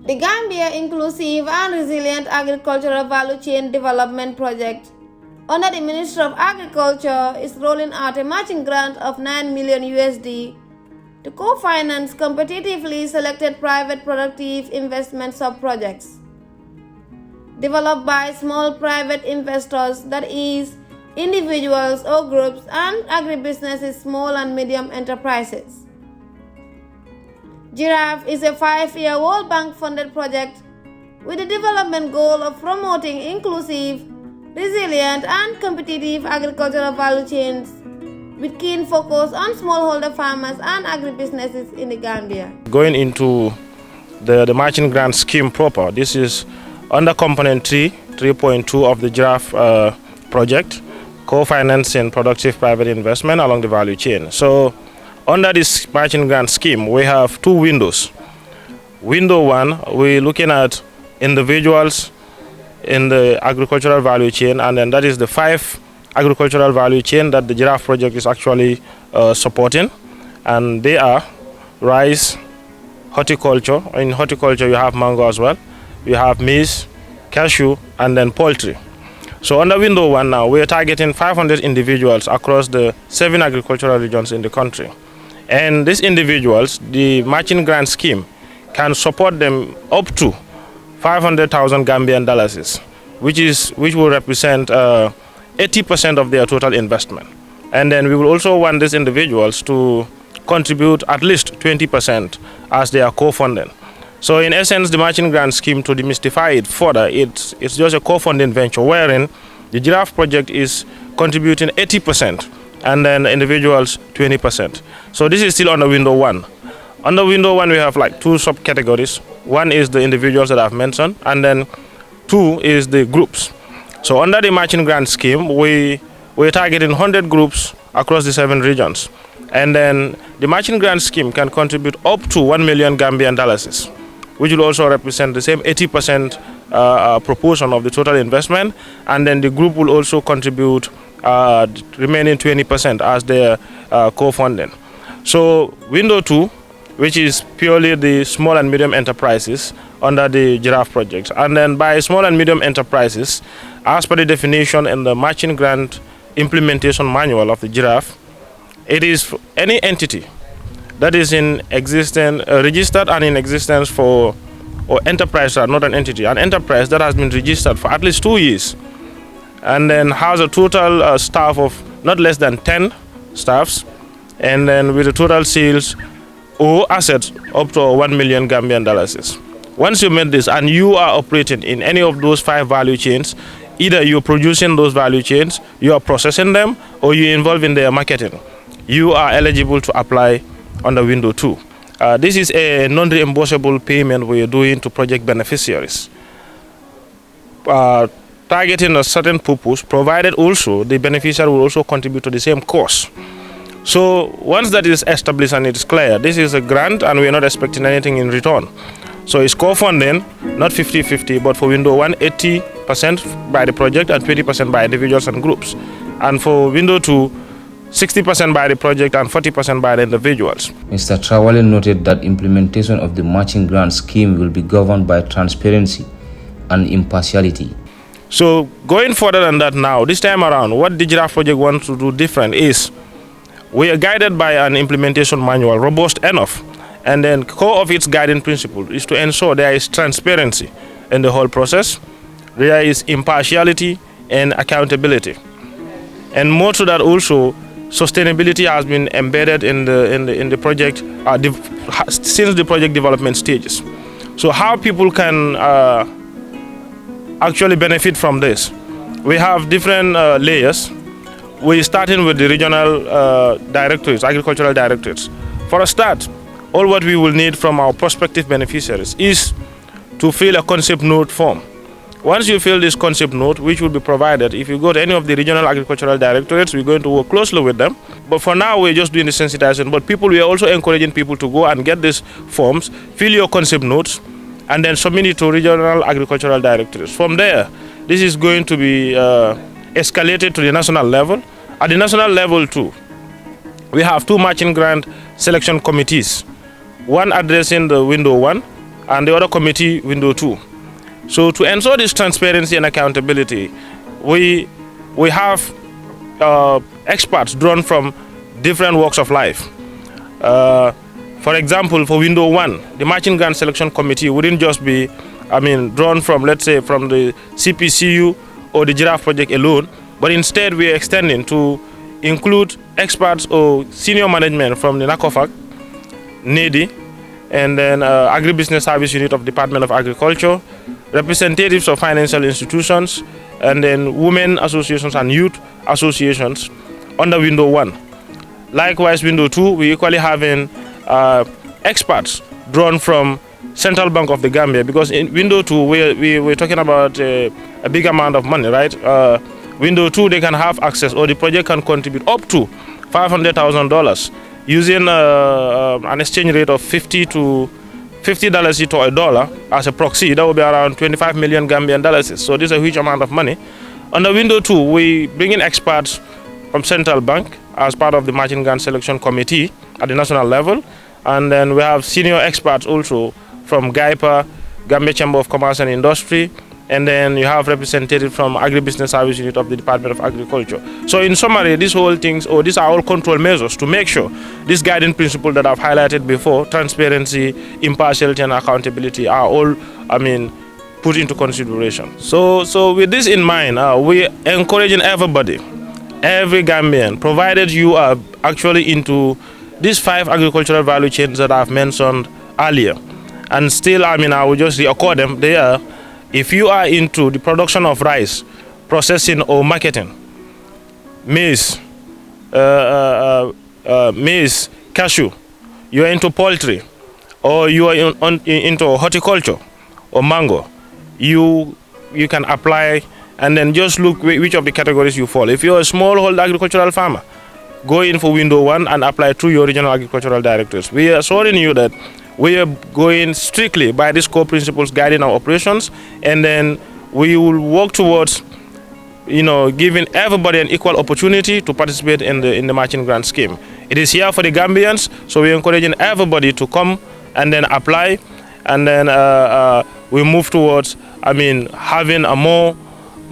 The Gambia Inclusive and Resilient Agricultural Value Chain Development Project under the Ministry of Agriculture is rolling out a matching grant of 9 million USD to co-finance competitively selected private productive investment sub-projects developed by small private investors, that is, individuals or groups, and agribusinesses, small and medium enterprises. GIRAV is a 5-year World Bank funded project with the development goal of promoting inclusive, resilient, and competitive agricultural value chains with keen focus on smallholder farmers and agribusinesses in the Gambia. Going into the matching grant scheme proper, this is under component 3.2 of the GIRAV project, co-financing productive private investment along the value chain. So under this matching grant scheme, we have two windows. Window 1, we're looking at individuals in the agricultural value chain, and then that is the 5 agricultural value chain that the GIRAV project is actually supporting, and they are rice, horticulture. In horticulture you have mango as well, you have maize, cashew, and then poultry. So under window 1 now, we are targeting 500 individuals across the 7 agricultural regions in the country. And these individuals, the matching grant scheme can support them up to 500,000 Gambian dollars, which will represent 80% of their total investment. And then we will also want these individuals to contribute at least 20% as they are co-funding. So in essence, the matching grant scheme, to demystify it further, it's just a co-funding venture wherein the GIRAV project is contributing 80% and then individuals 20%. So this is still under window 1. Under window 1, we have like 2 subcategories. One is the individuals that I've mentioned, and then 2 is the groups. So under the matching grant scheme, we're targeting 100 groups across the 7 regions. And then the matching grant scheme can contribute up to 1 million Gambian dollars, which will also represent the same 80% proportion of the total investment. And then the group will also contribute remaining 20% as their co-funding. So window 2, which is purely the small and medium enterprises under the GIRAV project. And then by small and medium enterprises, as per the definition in the matching grant implementation manual of the GIRAV, it is any entity that is in existence, registered and in existence for, or enterprise, not an entity, an enterprise that has been registered for at least 2 years, and then has a total staff of not less than 10 staffs, and then with the total sales or assets up to 1 million Gambian dollars. Once you meet this and you are operating in any of those 5 value chains, either you're producing those value chains, you are processing them, or you're involved in their marketing, you are eligible to apply under window 2. This is a non-reimbursable payment we are doing to project beneficiaries, targeting a certain purpose, provided also the beneficiary will also contribute to the same cause. So once that is established and it's clear, this is a grant and we are not expecting anything in return. So it's co-funding, not 50-50, but for window 1, 80% by the project and 20% by individuals and groups. And for window 2, 60% by the project and 40% by the individuals. Mr. Trawale noted that implementation of the matching grant scheme will be governed by transparency and impartiality. So going further than that now, this time around, what the GIRAV project wants to do different is we are guided by an implementation manual, robust enough, and then core of its guiding principle is to ensure there is transparency in the whole process, there is impartiality and accountability. And more to that also, sustainability has been embedded in the project since the project development stages. So how people can actually benefit from this? We have different layers. We're starting with the regional directorates, agricultural directorates. For a start, all what we will need from our prospective beneficiaries is to fill a concept note form. Once you fill this concept note, which will be provided, if you go to any of the regional agricultural directorates, we're going to work closely with them. But for now, we're just doing the sensitization. But we are also encouraging people to go and get these forms, fill your concept notes, and then submit it to regional agricultural directorates. From there, this is going to be escalated to the national level. At the national level too, we have 2 matching grant selection committees, one addressing the window 1 and the other committee, window 2. So to ensure this transparency and accountability, we have experts drawn from different walks of life. For example, for window 1, the matching grant selection committee wouldn't just be, drawn from, let's say, from the CPCU or the GIRAV project alone, but instead we are extending to include experts or senior management from the NACOFAC, NADI, and then Agribusiness Service Unit of Department of Agriculture, representatives of financial institutions, and then women associations and youth associations under window 1. Likewise, window 2, we equally having experts drawn from Central Bank of the Gambia, because in window 2 we're talking about a big amount of money, right? Window 2, they can have access, or the project can contribute up to $500,000 using an exchange rate of $50 to $1 as a proxy. That will be around 25 million Gambian dollars. So this is a huge amount of money. Under window 2, we bring in experts from Central Bank as part of the matching grant selection committee at the national level, and then we have senior experts also from GIPA, Gambia Chamber of Commerce and Industry, and then you have representatives from Agribusiness Service Unit of the Department of Agriculture. So in summary, these are all control measures to make sure this guiding principle that I've highlighted before, transparency, impartiality, and accountability, are all, put into consideration. So with this in mind, we are encouraging everybody, every Gambian, provided you are actually into these 5 agricultural value chains that I've mentioned earlier, and still, I will just record them. They are, if you are into the production of rice, processing or marketing, maize, cashew, you are into poultry, or you are into horticulture or mango, you can apply and then just look which of the categories you fall. If you're a smallholder agricultural farmer, go in for window 1 and apply through your regional agricultural directors. We are assuring you that we are going strictly by these core principles guiding our operations, and then we will work towards giving everybody an equal opportunity to participate in the matching grant scheme. It is here for the Gambians, so we're encouraging everybody to come and then apply, and then we move towards having a more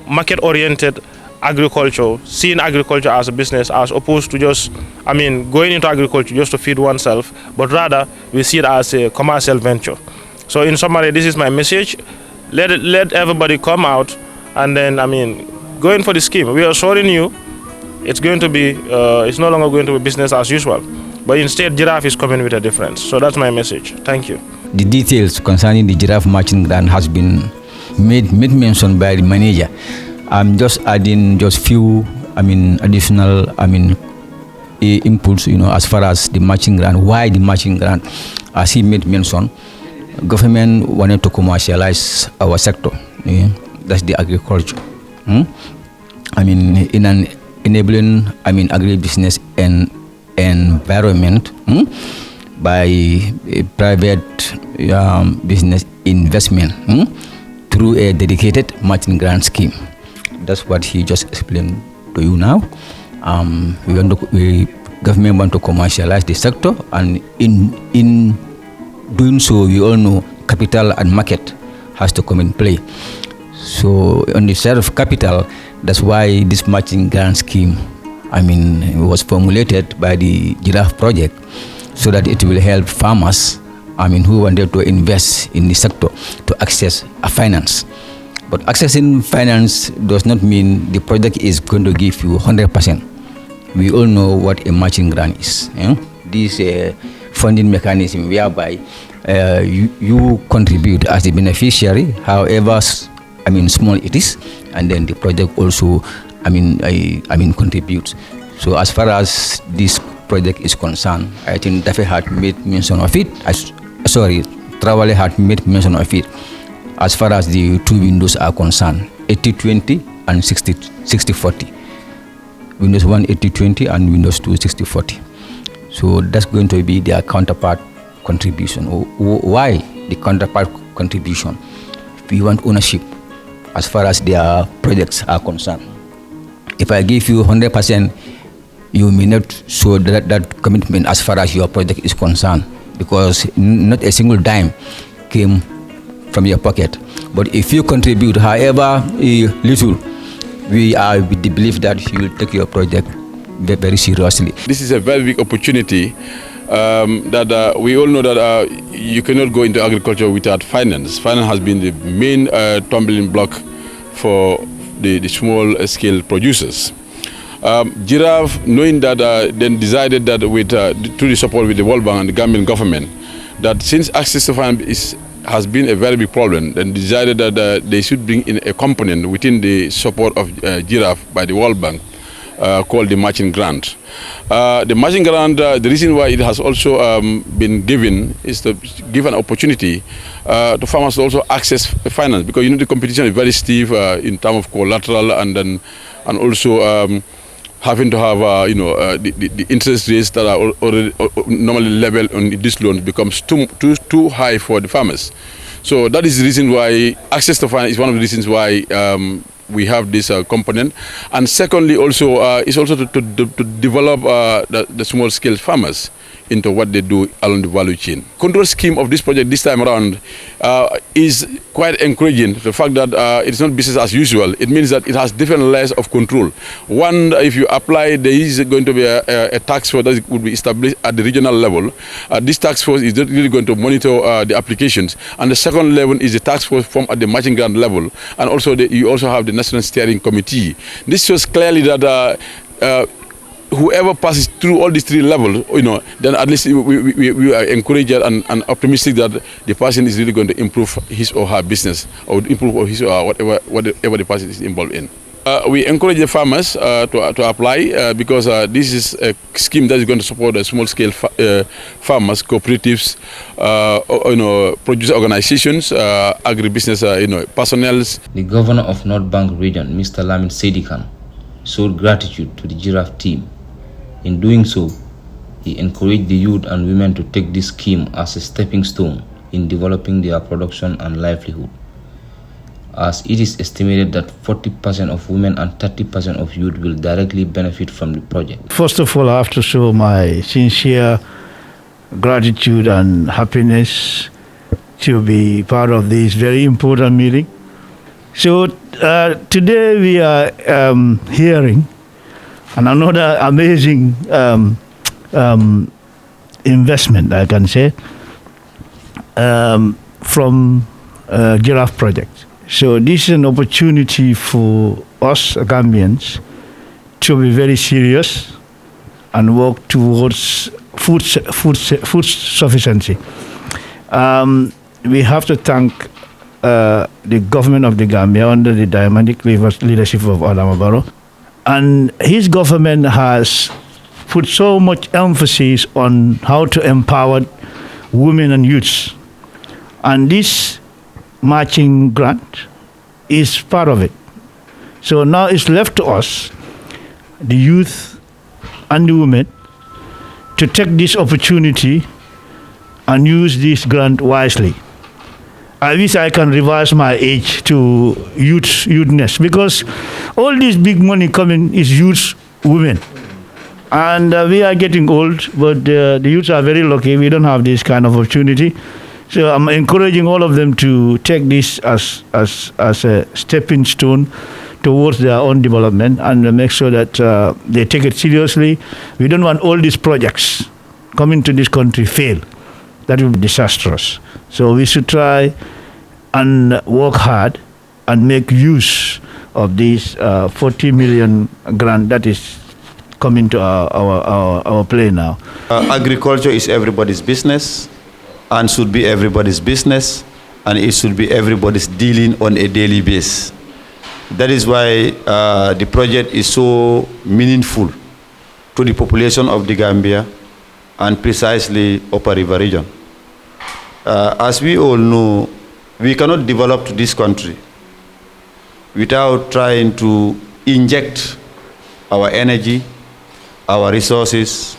market-oriented agriculture, seeing agriculture as a business as opposed to just going into agriculture just to feed oneself, but rather we see it as a commercial venture. So in summary, this is my message. Let everybody come out and then go in for the scheme. We are assuring you it's going to be it's no longer going to be business as usual, but instead GIRAV is coming with a difference. So that's my message. Thank you. The details concerning the GIRAV matching grant has been made mention by the manager. I'm just adding few additional inputs as far as the matching grant. Why the matching grant? As he made mention, government wanted to commercialize our sector. That's the agriculture. In an enabling agribusiness and environment by a private business investment through a dedicated matching grant scheme. That's what he just explained to you now. Government want to commercialize the sector, and in doing so, we all know capital and market has to come in play. So on the side of capital, that's why this matching grant scheme, was formulated by the GIRAV project, so that it will help farmers, who wanted to invest in the sector to access a finance. But accessing finance does not mean the project is going to give you 100%. We all know what a matching grant is. This funding mechanism whereby you contribute as a beneficiary, however small it is, and then the project also contributes. So as far as this project is concerned, I think Dafe had made mention of it. Travale had made mention of it. As far as the 2 windows are concerned, 80-20 and 60-40. Windows 1 80-20 and Windows 2 60-40. So that's going to be their counterpart contribution. Why the counterpart contribution? We want ownership as far as their projects are concerned. If I give you 100%, you may not show that commitment as far as your project is concerned, because not a single dime came from your pocket. But if you contribute however little, we are with the belief that you will take your project very seriously. This is a very big opportunity that we all know that you cannot go into agriculture without finance. Finance has been the main tumbling block for the small-scale producers. GIRAV, knowing that, then decided that through the support with the World Bank and the Gambian government, that since access to finance has been a very big problem, then decided that they should bring in a component within the support of GIRAV by the World Bank called the matching grant. The matching grant, the reason why it has also been given is to give an opportunity to farmers to also access finance, because the competition is very stiff in terms of collateral, and also having to have the interest rates that are already normally level on this loan becomes too high for the farmers. So that is the reason why access to finance is one of the reasons why we have this component. And secondly, also is also to develop the small scale farmers into what they do along the value chain. Control scheme of this project this time around is quite encouraging. The fact that it's not business as usual, it means that it has different layers of control. One, if you apply, there is going to be a task force that would be established at the regional level. This task force is really going to monitor the applications. And the second level is the task force formed at the matching grant level. And also you also have the National Steering Committee. This shows clearly that whoever passes through all these three levels, then at least we are encouraged and optimistic that the person is really going to improve his or her business, or improve his or whatever the person is involved in. We encourage the farmers to apply because this is a scheme that is going to support the small-scale farmers, cooperatives, producer organizations, agribusiness, personnel. The governor of North Bank region, Mr. Lamin Sedikan, showed gratitude to the GIRAV team. In doing so, he encouraged the youth and women to take this scheme as a stepping stone in developing their production and livelihood, as it is estimated that 40% of women and 30% of youth will directly benefit from the project. First of all, I have to show my sincere gratitude and happiness to be part of this very important meeting. So today we are hearing another amazing investment, I can say, from GIRAV project. So this is an opportunity for us Gambians to be very serious and work towards food sufficiency. We have to thank the government of the Gambia under the dynamic leadership of Adama Barrow. And his government has put so much emphasis on how to empower women and youths. And this matching grant is part of it. So now it's left to us, the youth and the women, to take this opportunity and use this grant wisely. I wish I can reverse my age to youthness, because all this big money coming is youth, women. And we are getting old, but the youths are very lucky. We don't have this kind of opportunity. So I'm encouraging all of them to take this as a stepping stone towards their own development, and make sure that they take it seriously. We don't want all these projects coming to this country fail. That will be disastrous. So we should try and work hard and make use of this 40 million grant that is coming to our play now. Agriculture is everybody's business and should be everybody's business, and it should be everybody's dealing on a daily basis. That is why the project is so meaningful to the population of the Gambia and precisely Upper River region. As we all know, we cannot develop this country without trying to inject our energy, our resources,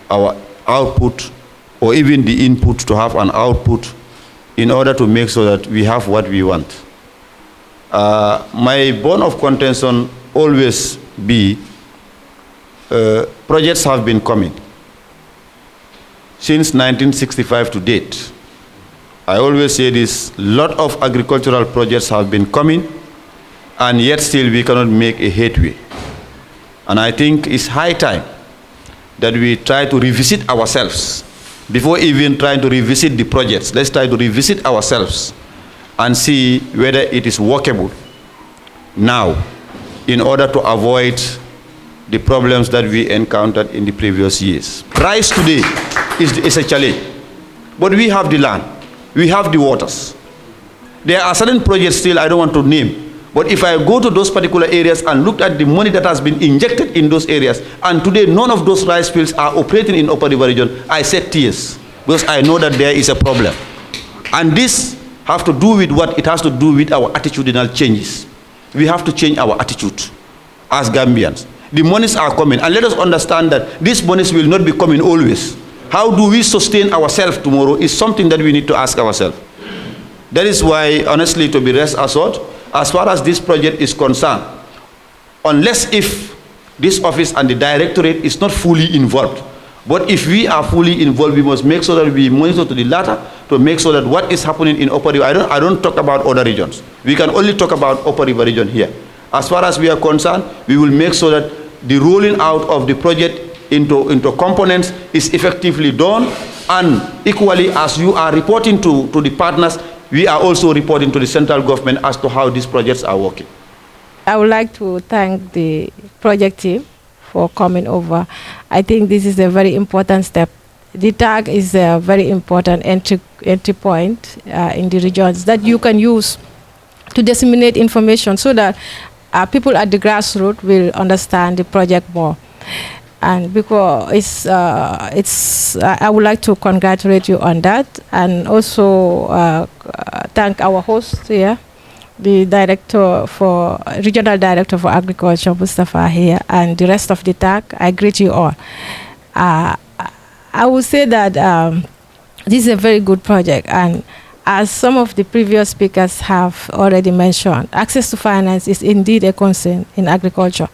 our output, or even the input to have an output in order to make sure that we have what we want. My bone of contention always be projects have been coming since 1965 to date. I always say this, lot of agricultural projects have been coming, and yet still we cannot make a headway. And I think it's high time that we try to revisit ourselves. Before even trying to revisit the projects, let's try to revisit ourselves and see whether it is workable now in order to avoid the problems that we encountered in the previous years. Rice today is a challenge, but we have the land, we have the waters. There are certain projects still I don't want to name, but if I go to those particular areas and look at the money that has been injected in those areas, and today none of those rice fields are operating in Upper River region, I shed tears, because I know that there is a problem. And this has to do with what? It has to do with our attitudinal changes. We have to change our attitude as Gambians. The monies are coming, and let us understand that these monies will not be coming always. How do we sustain ourselves tomorrow is something that we need to ask ourselves. That is why, honestly, to be rest assured, as far as this project is concerned, unless if this office and the directorate is not fully involved, but if we are fully involved, we must make sure that we monitor to the latter to make sure that what is happening in Upper River, I don't talk about other regions. We can only talk about Upper River region here. As far as we are concerned, we will make sure that the rolling out of the project into components is effectively done, and equally as you are reporting to the partners, we are also reporting to the central government as to how these projects are working. I would like to thank the project team for coming over. I think this is a very important step. The tag is a very important entry point in the regions that you can use to disseminate information so that people at the grassroots will understand the project more. And because I would like to congratulate you on that, and also thank our host here, the regional director for agriculture, Mustafa here, and the rest of the TAG. I greet you all. I would say that this is a very good project, and as some of the previous speakers have already mentioned, access to finance is indeed a concern in agriculture.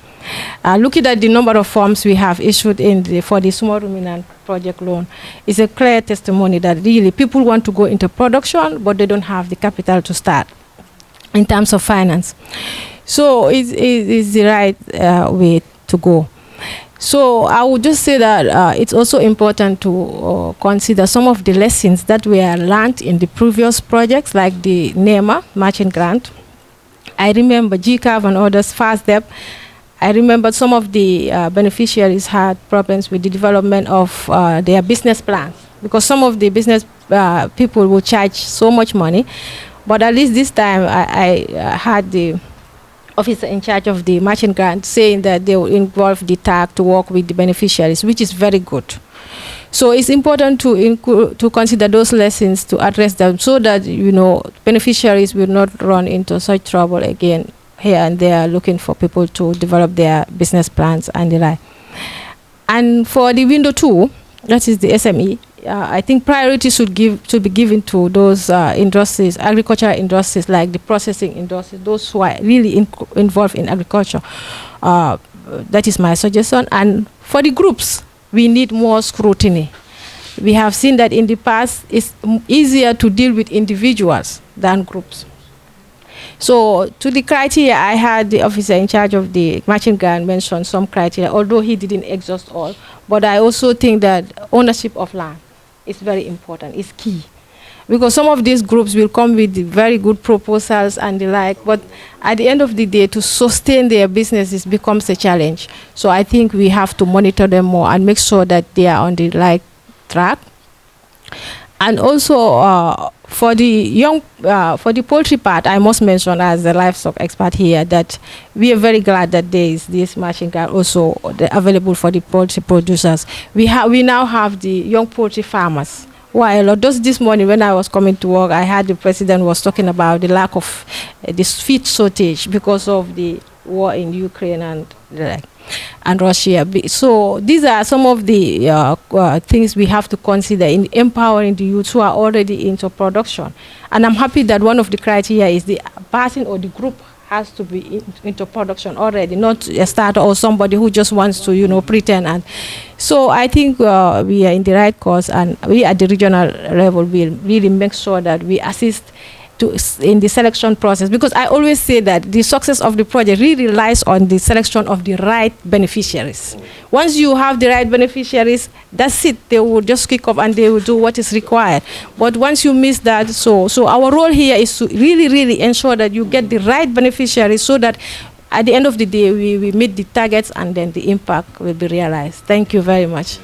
Looking at the number of forms we have issued for the small ruminant project loan is a clear testimony that really people want to go into production, but they don't have the capital to start in terms of finance. So it's the right way to go. So I would just say that it's also important to consider some of the lessons that were learned in the previous projects, like the NEMA matching grant. I remember GIRAV and others, FASTDEP. I remember some of the beneficiaries had problems with the development of their business plans, because some of the business people will charge so much money. But at least this time, I had the officer in charge of the matching grant saying that they will involve the TAG to work with the beneficiaries, which is very good. So it's important to consider those lessons, to address them, so that beneficiaries will not run into such trouble again here and there, looking for people to develop their business plans and the like. And for the window 2, that is the SME, I think priority should be given to those industries, agricultural industries, like the processing industries, those who are really involved in agriculture. That is my suggestion. And for the groups, we need more scrutiny. We have seen that in the past, it's easier to deal with individuals than groups. So to the criteria, I had the officer in charge of the matching grant mention some criteria, although he didn't exhaust all. But I also think that ownership of land is very important, it's key. Because some of these groups will come with very good proposals and the like, but at the end of the day, to sustain their businesses becomes a challenge. So I think we have to monitor them more and make sure that they are on the right track. And also for the poultry part, I must mention as a livestock expert here that we are very glad that there is this matching grant also available for the poultry producers. We now have the young poultry farmers. While just this morning when I was coming to work, I heard the president was talking about the lack of this feed shortage because of the war in Ukraine and Russia. So these are some of the things we have to consider in empowering the youth who are already into production. And I'm happy that one of the criteria is the person or the group has to be into production already, not a starter or somebody who just wants to, you know, pretend. And so I think we are in the right course, and we at the regional level will really make sure that we assist in the selection process, because I always say that the success of the project really relies on the selection of the right beneficiaries. Once you have the right beneficiaries, that's it. They will just kick off and they will do what is required. But once you miss that, so our role here is to really ensure that you get the right beneficiaries, so that at the end of the day we meet the targets and then the impact will be realized. Thank you very much.